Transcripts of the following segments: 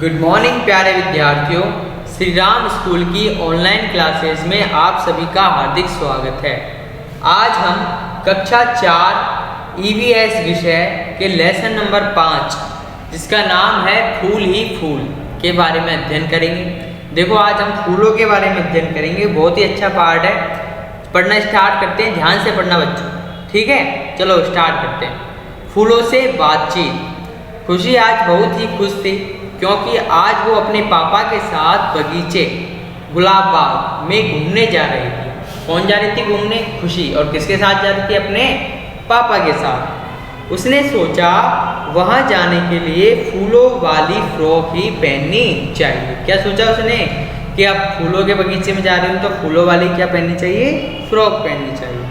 Good morning प्यारे विद्यार्थियों, Shri Ram school की ऑनलाइन क्लासेस में आप सभी का हार्दिक स्वागत है। आज हम कक्षा 4 ईवीएस विषय के लेसन नंबर 5 जिसका नाम है फूल ही फूल के बारे में अध्ययन करेंगे। देखो, आज हम फूलों के बारे में अध्ययन करेंगे। बहुत ही अच्छा पार्ट है। पढ़ना स्टार्ट करते हैं। ध्यान से पढ़ना बच्चों, ठीक है? चलो स्टार्ट करते हैं। फूलों से बातचीत। खुशी आज बहुत ही खुश थी क्योंकि आज वो अपने पापा के साथ बगीचे गुलाब बाग में घूमने जा रही थी। कौन जा रही थी घूमने? खुशी। और किसके साथ जा रही थी? अपने पापा के साथ। उसने सोचा वहाँ जाने के लिए फूलों वाली फ्रॉक ही पहननी चाहिए। क्या सोचा उसने कि अब फूलों के बगीचे में जा रही हूँ तो फूलों वाली क्या पहननी चाहिए? फ्रॉक पहननी चाहिए।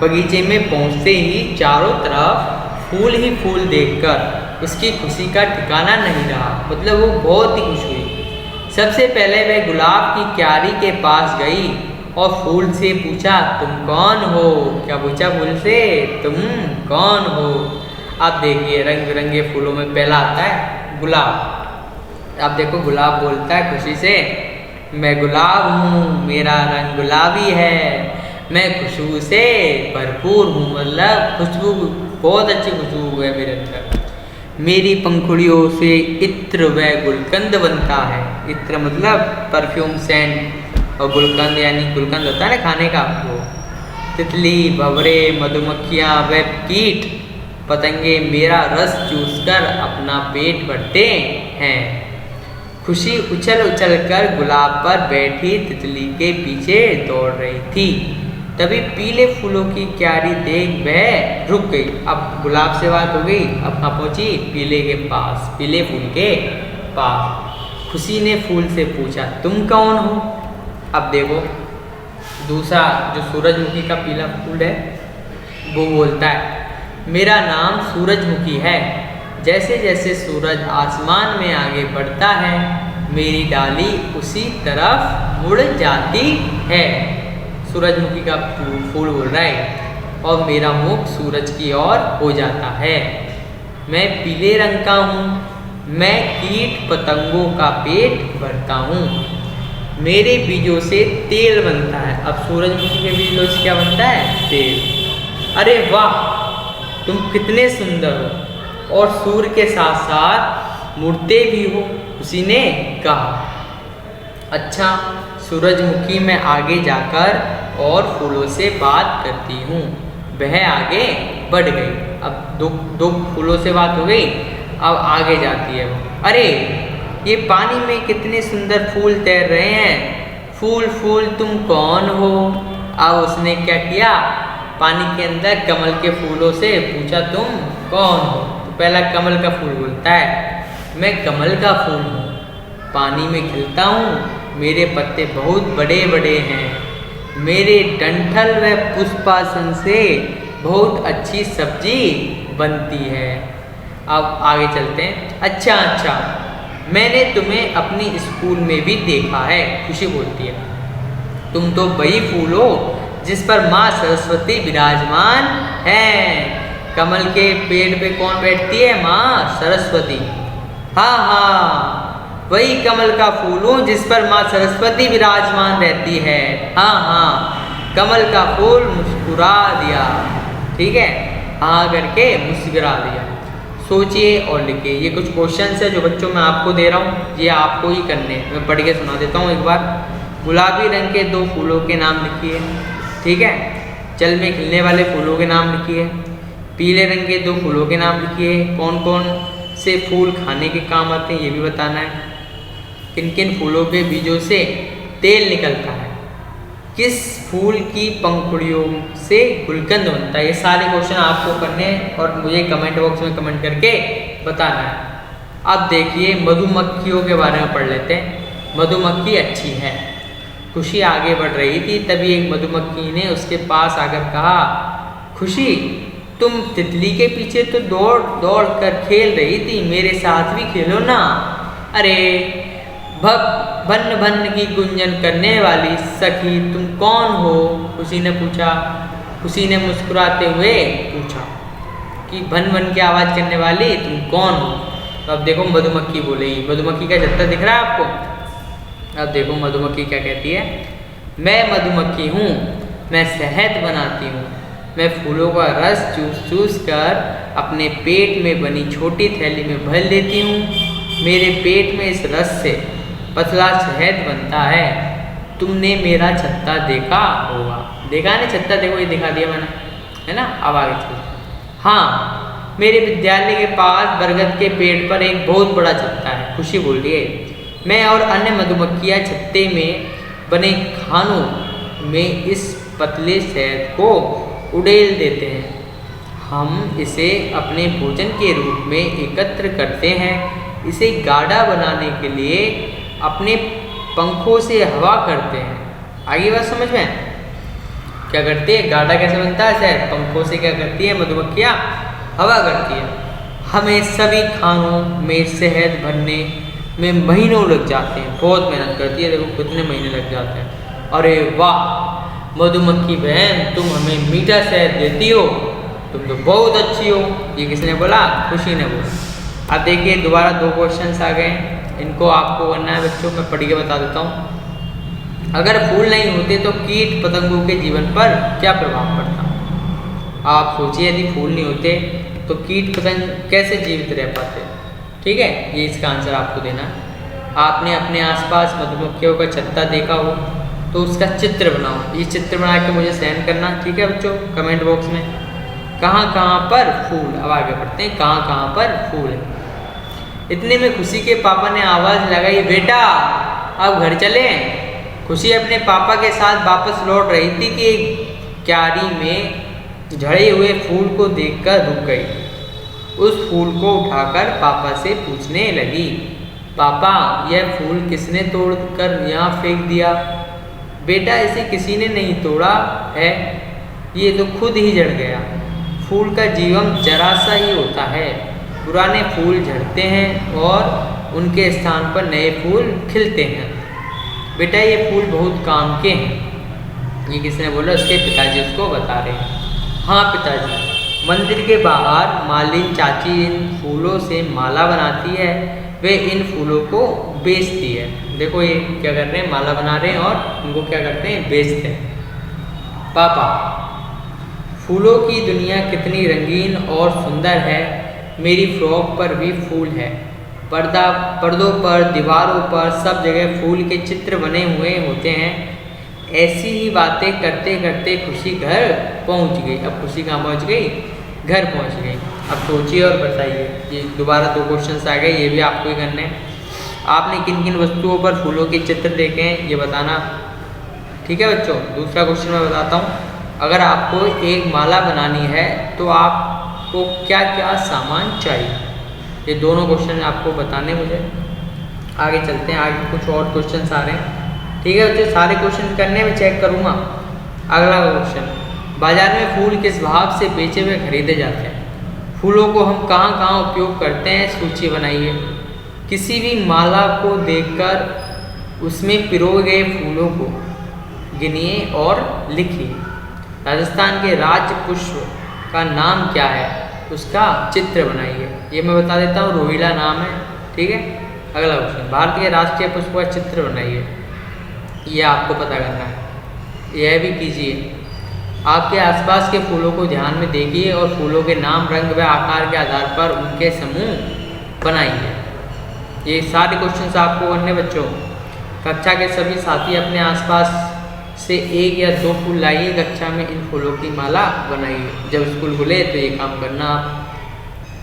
बगीचे में पहुँचते ही चारों तरफ फूल ही फूल देखकर उसकी खुशी का ठिकाना नहीं रहा। मतलब वो बहुत ही खुश हुई। सबसे पहले वह गुलाब की क्यारी के पास गई और फूल से पूछा, तुम कौन हो? क्या पूछा फूल से? तुम कौन हो? अब देखिए, रंग बिरंगे फूलों में पहला आता है गुलाब। अब देखो, गुलाब बोलता है खुशी से, मैं गुलाब हूँ, मेरा रंग गुलाबी है, मैं खुशबू से भरपूर हूँ। मतलब खुशबू, बहुत अच्छी खुशबू है मेरे अंदर। मेरी पंखुड़ियों से इत्र व गुलकंद बनता है। इत्र मतलब परफ्यूम, सेंट, और गुलकंद यानी गुलकंद होता है ना खाने का। वो तितली, भंवरे, मधुमक्खियाँ व कीट पतंगे मेरा रस चूसकर अपना पेट भरते हैं। खुशी उछल उछल कर गुलाब पर बैठी तितली के पीछे दौड़ रही थी। तभी पीले फूलों की क्यारी देख वह रुक गई। अब गुलाब से बात हो गई। अब कहाँ पहुंची? पीले के पास, पीले फूल के पास। खुशी ने फूल से पूछा, तुम कौन हो? अब देखो, दूसरा जो सूरजमुखी का पीला फूल है वो बोलता है, मेरा नाम सूरजमुखी है। जैसे जैसे सूरज आसमान में आगे बढ़ता है मेरी डाली उसी तरफ मुड़ जाती है। सूरजमुखी का फूल बोल रहा है। और मेरा मुख सूरज की ओर हो जाता है। मैं पीले रंग का हूँ, मैं कीट पतंगों का पेट भरता हूँ। मेरे बीजों से तेल बनता है। अब सूरजमुखी के बीजों से क्या बनता है? तेल। अरे वाह, तुम कितने सुंदर हो और सूर्य के साथ साथ मुड़ते भी हो, उसी ने कहा। अच्छा सूरजमुखी, मैं आगे जाकर और फूलों से बात करती हूँ। वह आगे बढ़ गई। अब दो फूलों से बात हो गई। अब आगे जाती है वो। अरे ये पानी में कितने सुंदर फूल तैर रहे हैं। फूल फूल तुम कौन हो? अब उसने क्या किया? पानी के अंदर कमल के फूलों से पूछा, तुम कौन हो? तो पहला कमल का फूल बोलता है, मैं कमल का फूल हूँ, पानी में खिलता हूँ, मेरे पत्ते बहुत बड़े बड़े हैं, मेरे डंठल व पुष्पासन से बहुत अच्छी सब्जी बनती है। अब आगे चलते हैं। अच्छा, मैंने तुम्हें अपनी स्कूल में भी देखा है। खुशी बोलती है, तुम तो वही फूल हो जिस पर माँ सरस्वती विराजमान है। कमल के पेड़ पे कौन बैठती है? माँ सरस्वती। हाँ, वही कमल का फूल हूँ जिस पर माँ सरस्वती विराजमान रहती है। हाँ, कमल का फूल मुस्कुरा दिया। ठीक है, हाँ करके मुस्कुरा दिया। सोचिए और लिखिए। ये कुछ क्वेश्चंस है जो बच्चों मैं आपको दे रहा हूँ, ये आपको ही करने। मैं पढ़ के सुना देता हूँ एक बार। गुलाबी रंग के 2 फूलों के नाम लिखिए। ठीक है, जल में खिलने वाले फूलों के नाम लिखिए। पीले रंग के 2 फूलों के नाम लिखिए। कौन कौन से फूल खाने के काम आते हैं ये भी बताना है। किन किन फूलों के बीजों से तेल निकलता है। किस फूल की पंखुड़ियों से गुलकंद बनता है। ये सारे क्वेश्चन आपको करने हैं और मुझे कमेंट बॉक्स में कमेंट करके बताना है। अब देखिए, मधुमक्खियों के बारे में पढ़ लेते हैं। मधुमक्खी अच्छी है। खुशी आगे बढ़ रही थी, तभी एक मधुमक्खी ने उसके पास आकर कहा, खुशी तुम तितली के पीछे तो दौड़ दौड़ कर खेल रही थी, मेरे साथ भी खेलो ना। अरे भन्न भन्न की गुंजन करने वाली सखी तुम कौन हो? खुशी ने पूछा। खुशी ने मुस्कुराते हुए पूछा कि भन भन की आवाज़ करने वाली तुम कौन हो? तो अब देखो मधुमक्खी बोलेगी। मधुमक्खी का छत्ता दिख रहा है आपको? अब देखो मधुमक्खी क्या कहती है। मैं मधुमक्खी हूँ, मैं शहद बनाती हूँ, मैं फूलों का रस चूस चूस कर अपने पेट में बनी छोटी थैली में भर लेती हूँ। मेरे पेट में इस रस से पतला शहद बनता है। तुमने मेरा छत्ता देखा होगा। देखा नहीं छत्ता? देखो ये दिखा दिया मैंने, है ना। अब आगे चलते। हाँ, मेरे विद्यालय के पास बरगद के पेड़ पर एक बहुत बड़ा छत्ता है। खुशी बोल रही है। मैं और अन्य मधुमक्खियाँ छत्ते में बने खानों में इस पतले शहद को उड़ेल देते हैं। हम इसे अपने भोजन के रूप में एकत्र करते हैं। इसे गाढ़ा बनाने के लिए अपने पंखों से हवा करते हैं। आगे बात समझ में? क्या करती है? गाढ़ा कैसे बनता है शहद? पंखों से क्या करती है मधुमक्खियाँ? हवा करती है। हमें सभी खानों में शहद भरने में महीनों लग जाते हैं। बहुत मेहनत करती है। देखो कितने महीने लग जाते हैं। अरे वाह मधुमक्खी बहन, तुम हमें मीठा शहद देती हो, तुम तो बहुत अच्छी हो। ये किसने बोला? खुशी ने बोला। अब देखिए दोबारा दो क्वेश्चंस आ गए, इनको आपको करना है बच्चों। मैं पढ़ के बता देता हूँ। अगर फूल नहीं होते तो कीट पतंगों के जीवन पर क्या प्रभाव पड़ता? आप सोचिए, यदि फूल नहीं होते तो कीट पतंग कैसे जीवित रह पाते? ठीक है, ये इसका आंसर आपको देना है। आपने अपने आसपास मधुमक्खियों का छत्ता देखा हो तो उसका चित्र बनाओ। ये चित्र बना के मुझे सेंड करना, ठीक है बच्चों, कमेंट बॉक्स में। कहाँ कहाँ पर फूल? अब आगे बढ़ते हैं। कहाँ कहाँ पर फूल है? इतने में खुशी के पापा ने आवाज़ लगाई, बेटा अब घर चलें। खुशी अपने पापा के साथ वापस लौट रही थी कि एक क्यारी में झड़े हुए फूल को देखकर रुक गई। उस फूल को उठाकर पापा से पूछने लगी, पापा यह फूल किसने तोड़कर यहाँ फेंक दिया? बेटा इसे किसी ने नहीं तोड़ा है, ये तो खुद ही झड़ गया। फूल का जीवन जरा सा ही होता है। पुराने फूल झड़ते हैं और उनके स्थान पर नए फूल खिलते हैं। बेटा ये फूल बहुत काम के हैं। ये किसने बोला? उसके पिताजी उसको बता रहे हैं। हाँ पिताजी। मंदिर के बाहर मालिन चाची इन फूलों से माला बनाती है। वे इन फूलों को बेचती है। देखो ये क्या कर रहे हैं? माला बना रहे हैं और उनको क्या करते हैं? बेचते हैं। पापा फूलों की दुनिया कितनी रंगीन और सुंदर है। मेरी फ्रॉक पर भी फूल है। पर्दों पर, दीवारों पर, सब जगह फूल के चित्र बने हुए होते हैं। ऐसी ही बातें करते करते खुशी घर पहुंच गई। अब खुशी कहाँ पहुंच गई? घर पहुंच गई। अब सोचिए और बताइए। ये दोबारा दो क्वेश्चंस आ गए, ये भी आपको ही करने हैं। आपने किन किन वस्तुओं पर फूलों के चित्र देखे हैं ये बताना, ठीक है बच्चों। दूसरा क्वेश्चन मैं बताता हूँ। अगर आपको एक माला बनानी है तो आपको क्या क्या सामान चाहिए? ये दोनों क्वेश्चन आपको बताने मुझे। आगे चलते हैं, आगे कुछ और क्वेश्चन आ रहे हैं, ठीक है बच्चों। सारे क्वेश्चन करने में चेक करूँगा। अगला क्वेश्चन, बाजार में फूल किस भाव से बेचे हुए खरीदे जाते हैं? फूलों को हम कहाँ कहाँ उपयोग करते हैं? सूची बनाइए। किसी भी माला को देखकर उसमें पिरोए गए फूलों को गिनिए और लिखिए। राजस्थान के राज्य पुष्प का नाम क्या है? उसका चित्र बनाइए। ये मैं बता देता हूँ, रोहिला नाम है, ठीक है। अगला क्वेश्चन, भारत के राष्ट्रीय पुष्प का चित्र बनाइए। ये आपको पता करना है। यह भी कीजिए। आपके आसपास के फूलों को ध्यान में देखिए और फूलों के नाम, रंग व आकार के आधार पर उनके समूह बनाइए। ये सारे क्वेश्चंस आपको करने बच्चों। कक्षा के सभी साथी अपने आसपास से एक या दो फूल लाइए। कक्षा में इन फूलों की माला बनाइए। जब स्कूल खुले तो ये काम करना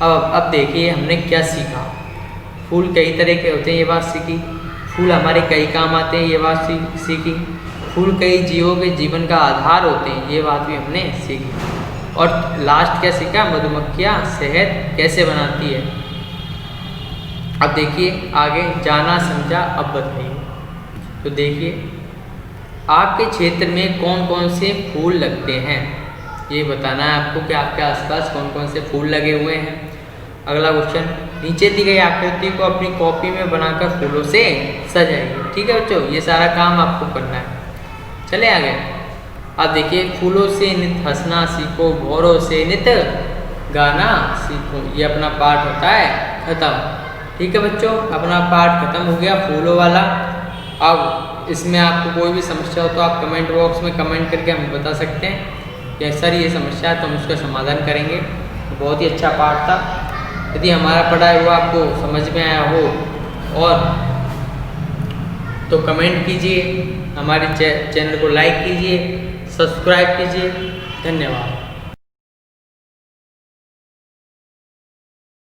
आप। अब देखिए हमने क्या सीखा। फूल कई तरह के होते हैं, ये बात सीखी। फूल हमारे कई काम आते हैं, ये बात सीखी। फूल कई जीवों के जीवन का आधार होते हैं, ये बात भी हमने सीखी। और लास्ट क्या सीखा? मधुमक्खियाँ शहद कैसे बनाती है। अब देखिए आगे, जाना समझा अब बताइए। तो देखिए आपके क्षेत्र में कौन कौन से फूल लगते हैं, ये बताना है आपको कि आपके आसपास कौन कौन से फूल लगे हुए हैं। अगला क्वेश्चन, नीचे दी गई आकृति को अपनी कॉपी में बनाकर फूलों से सजाइए। ठीक है बच्चों, ये सारा काम आपको करना है। चले आगे। अब देखिए, फूलों से नित हंसना सीखो, भौरों से नित गाना सीखो। ये अपना पाठ होता है खत्म। ठीक है बच्चों, अपना पाठ खत्म हो गया फूलों वाला। अब इसमें आपको कोई भी समस्या हो तो आप कमेंट बॉक्स में कमेंट करके हमें बता सकते हैं कि सर ये समस्या है, तो हम उसका समाधान करेंगे। बहुत ही अच्छा पाठ था। यदि हमारा पढ़ाया हुआ आपको समझ में आया हो और तो कमेंट कीजिए, हमारे चैनल को लाइक कीजिए, सब्सक्राइब कीजिए। धन्यवाद।